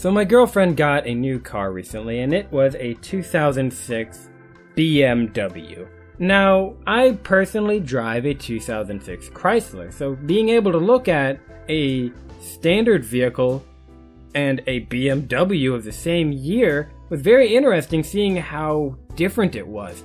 So my girlfriend got a new car recently, and it was a 2006 BMW. Now, I personally drive a 2006 Chrysler, so being able to look at a standard vehicle and a BMW of the same year was very interesting, seeing how different it was.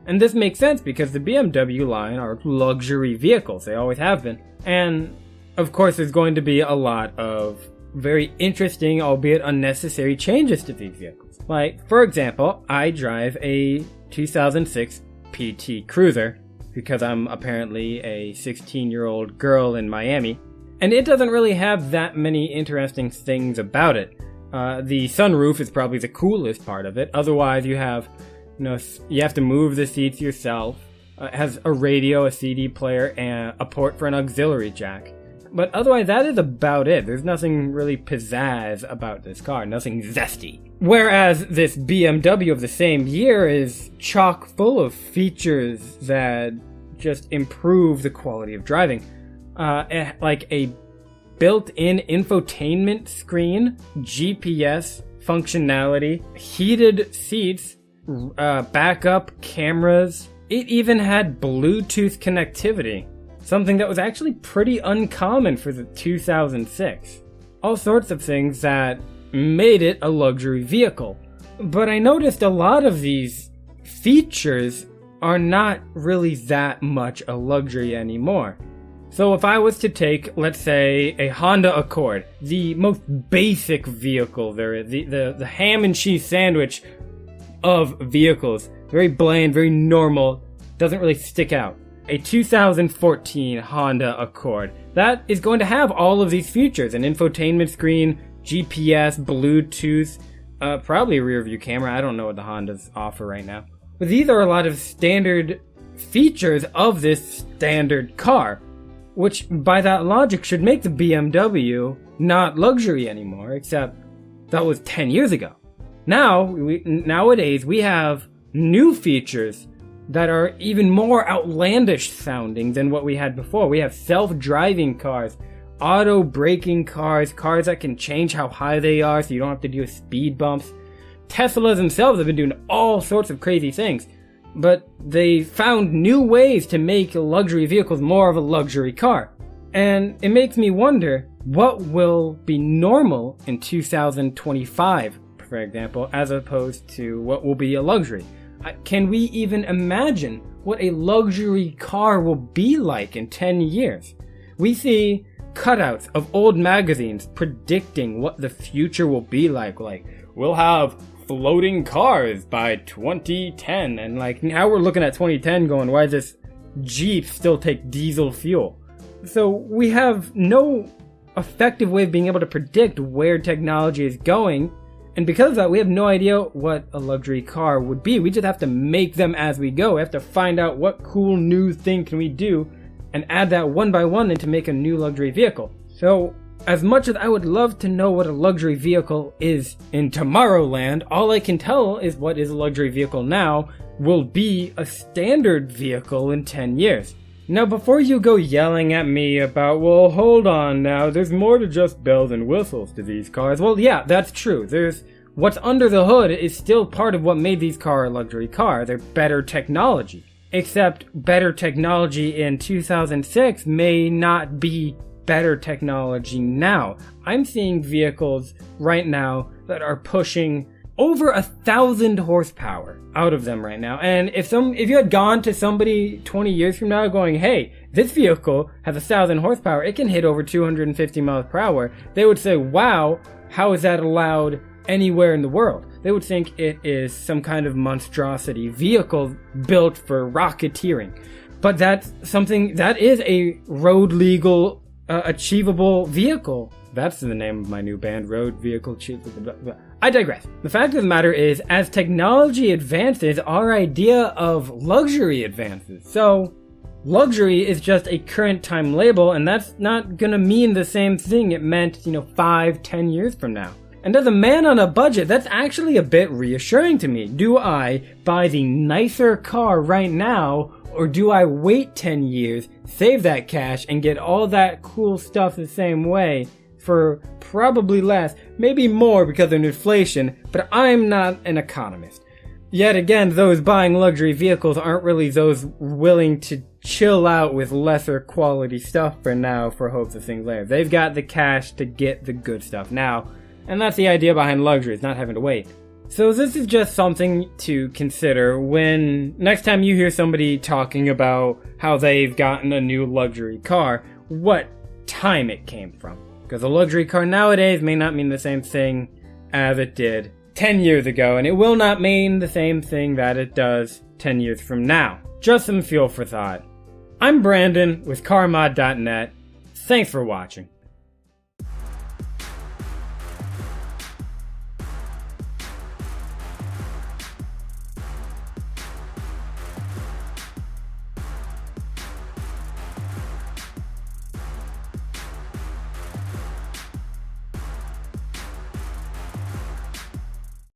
And this makes sense because the BMW line are luxury vehicles, they always have been. And of course there's going to be a lot of very interesting, albeit unnecessary changes to these vehicles. Like, for example, I drive a 2006 PT Cruiser because I'm apparently a 16-year-old girl in Miami, and it doesn't really have that many interesting things about it. The sunroof is probably the coolest part of it. Otherwise, you have to move the seats yourself. It has a radio, a CD player, and a port for an auxiliary jack. But otherwise, that is about it. There's nothing really pizzazz about this car, nothing zesty. Whereas this BMW of the same year is chock full of features that just improve the quality of driving. Like a built-in infotainment screen, GPS functionality, heated seats, backup cameras. It even had Bluetooth connectivity. Something that was actually pretty uncommon for the 2006. All sorts of things that made it a luxury vehicle. But I noticed a lot of these features are not really that much a luxury anymore. So if I was to take, let's say, a Honda Accord, the most basic vehicle there is, the ham and cheese sandwich of vehicles, very bland, very normal, doesn't really stick out. A 2014 Honda Accord. That is going to have all of these features. An infotainment screen, GPS, Bluetooth, probably a rear view camera. I don't know what the Hondas offer right now. But these are a lot of standard features of this standard car, which by that logic should make the BMW not luxury anymore, except that was 10 years ago. Nowadays we have new features that are even more outlandish sounding than what we had before. We have self-driving cars, auto-braking cars, cars that can change how high they are so you don't have to deal with speed bumps. Teslas themselves have been doing all sorts of crazy things, but they found new ways to make luxury vehicles more of a luxury car. And it makes me wonder, what will be normal in 2025, for example, as opposed to what will be a luxury? Can we even imagine what a luxury car will be like in 10 years? We see cutouts of old magazines predicting what the future will be like we'll have floating cars by 2010, and now we're looking at 2010 going, why does this Jeep still take diesel fuel? So we have no effective way of being able to predict where technology is going. And because of that, we have no idea what a luxury car would be. We just have to make them as we go. We have to find out what cool new thing can we do and add that one by one and to make a new luxury vehicle. So, as much as I would love to know what a luxury vehicle is in Tomorrowland, all I can tell is what is a luxury vehicle now will be a standard vehicle in 10 years. Now, before you go yelling at me about, well, hold on now, there's more to just bells and whistles to these cars. Well, yeah, that's true. What's under the hood is still part of what made these cars a luxury car. They're better technology. Except better technology in 2006 may not be better technology now. I'm seeing vehicles right now that are pushing over 1,000 horsepower out of them right now. And if you had gone to somebody 20 years from now going, hey, this vehicle has 1,000 horsepower, it can hit over 250 miles per hour, they would say, wow, how is that allowed anywhere in the world? They would think it is some kind of monstrosity vehicle built for rocketeering. But that's something that is a road legal, achievable vehicle. That's the name of my new band, Road Vehicle. I digress. The fact of the matter is, as technology advances, our idea of luxury advances. So, luxury is just a current time label, and that's not gonna mean the same thing it meant, 5-10 years from now. And as a man on a budget, that's actually a bit reassuring to me. Do I buy the nicer car right now, or do I wait 10 years, save that cash, and get all that cool stuff the same way, for probably less, maybe more because of inflation, but I'm not an economist. Yet again, those buying luxury vehicles aren't really those willing to chill out with lesser quality stuff for now for hopes of things later. They've got the cash to get the good stuff now, and that's the idea behind luxury, is not having to wait. So this is just something to consider when next time you hear somebody talking about how they've gotten a new luxury car, what time it came from. Because a luxury car nowadays may not mean the same thing as it did 10 years ago, and it will not mean the same thing that it does 10 years from now. Just some fuel for thought. I'm Branden with CarMod.net. Thanks for watching.